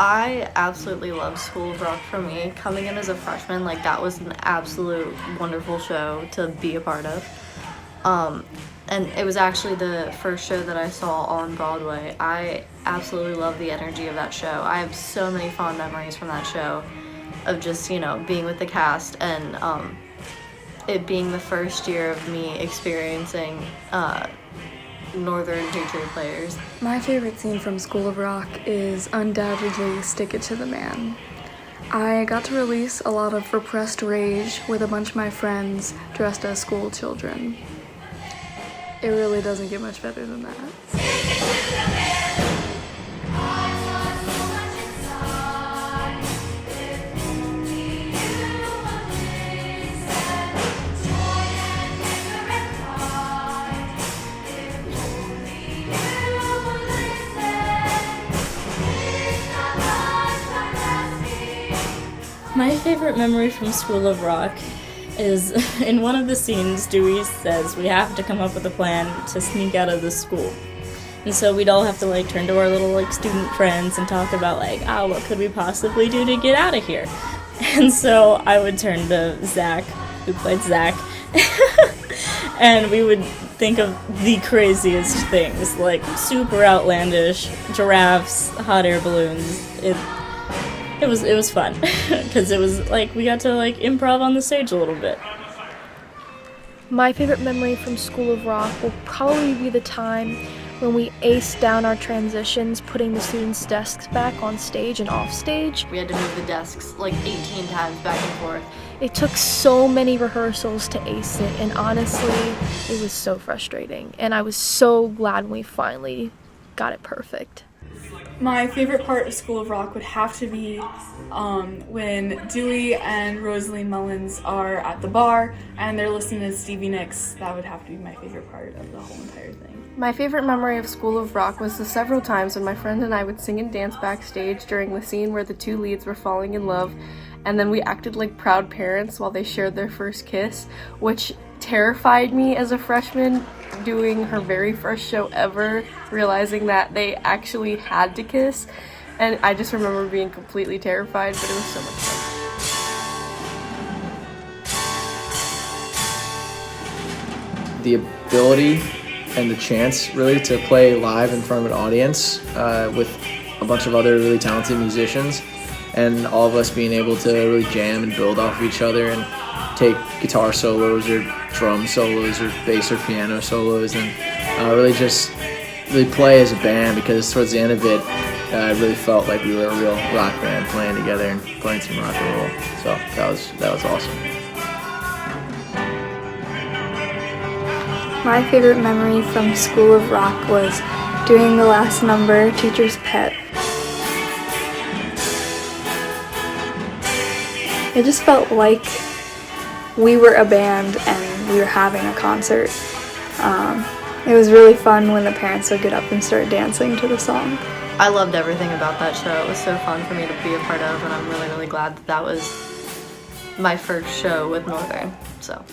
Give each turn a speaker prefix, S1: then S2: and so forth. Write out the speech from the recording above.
S1: I absolutely love School of Rock for me. Coming in as a freshman, like that was an absolute wonderful show to be a part of. And it was actually the first show that I saw on Broadway. I absolutely love the energy of that show. I have so many fond memories from that show of just, being with the cast and it being the first year of me experiencing Northern teacher players.
S2: My favorite scene from School of Rock is undoubtedly Stick It to the Man. I got to release a lot of repressed rage with a bunch of my friends dressed as school children. It really doesn't get much better than that.
S3: My favorite memory from School of Rock is in one of the scenes, Dewey says we have to come up with a plan to sneak out of the school. And so we'd all have to turn to our little student friends and talk about what could we possibly do to get out of here? And so I would turn to Zach, who played Zach, and we would think of the craziest things, super outlandish giraffes, hot air balloons. It was fun because it was we got to improv on the stage a little bit.
S4: My favorite memory from School of Rock will probably be the time when we aced down our transitions, putting the students' desks back on stage and off stage.
S1: We had to move the desks 18 times back and forth.
S4: It took so many rehearsals to ace it, and honestly, it was so frustrating. And I was so glad when we finally got it perfect.
S5: My favorite part of School of Rock would have to be when Dewey and Rosalie Mullins are at the bar and they're listening to Stevie Nicks. That would have to be my favorite part of the whole entire thing.
S6: My favorite memory of School of Rock was the several times when my friend and I would sing and dance backstage during the scene where the two leads were falling in love, and then we acted like proud parents while they shared their first kiss, which terrified me as a freshman doing her very first show ever, realizing that they actually had to kiss, and I just remember being completely terrified, but it was so much fun.
S7: The ability and the chance really to play live in front of an audience with a bunch of other really talented musicians, and all of us being able to really jam and build off of each other and take guitar solos or drum solos or bass or piano solos and really play as a band, because towards the end of it I really felt like we were a real rock band playing together and playing some rock and roll. So that was awesome.
S2: My favorite memory from School of Rock was doing the last number, Teacher's Pet. It just felt like we were a band and we were having a concert. It was really fun when the parents would get up and start dancing to the song.
S1: I loved everything about that show. It was so fun for me to be a part of, and I'm really, really glad that was my first show with Northern. So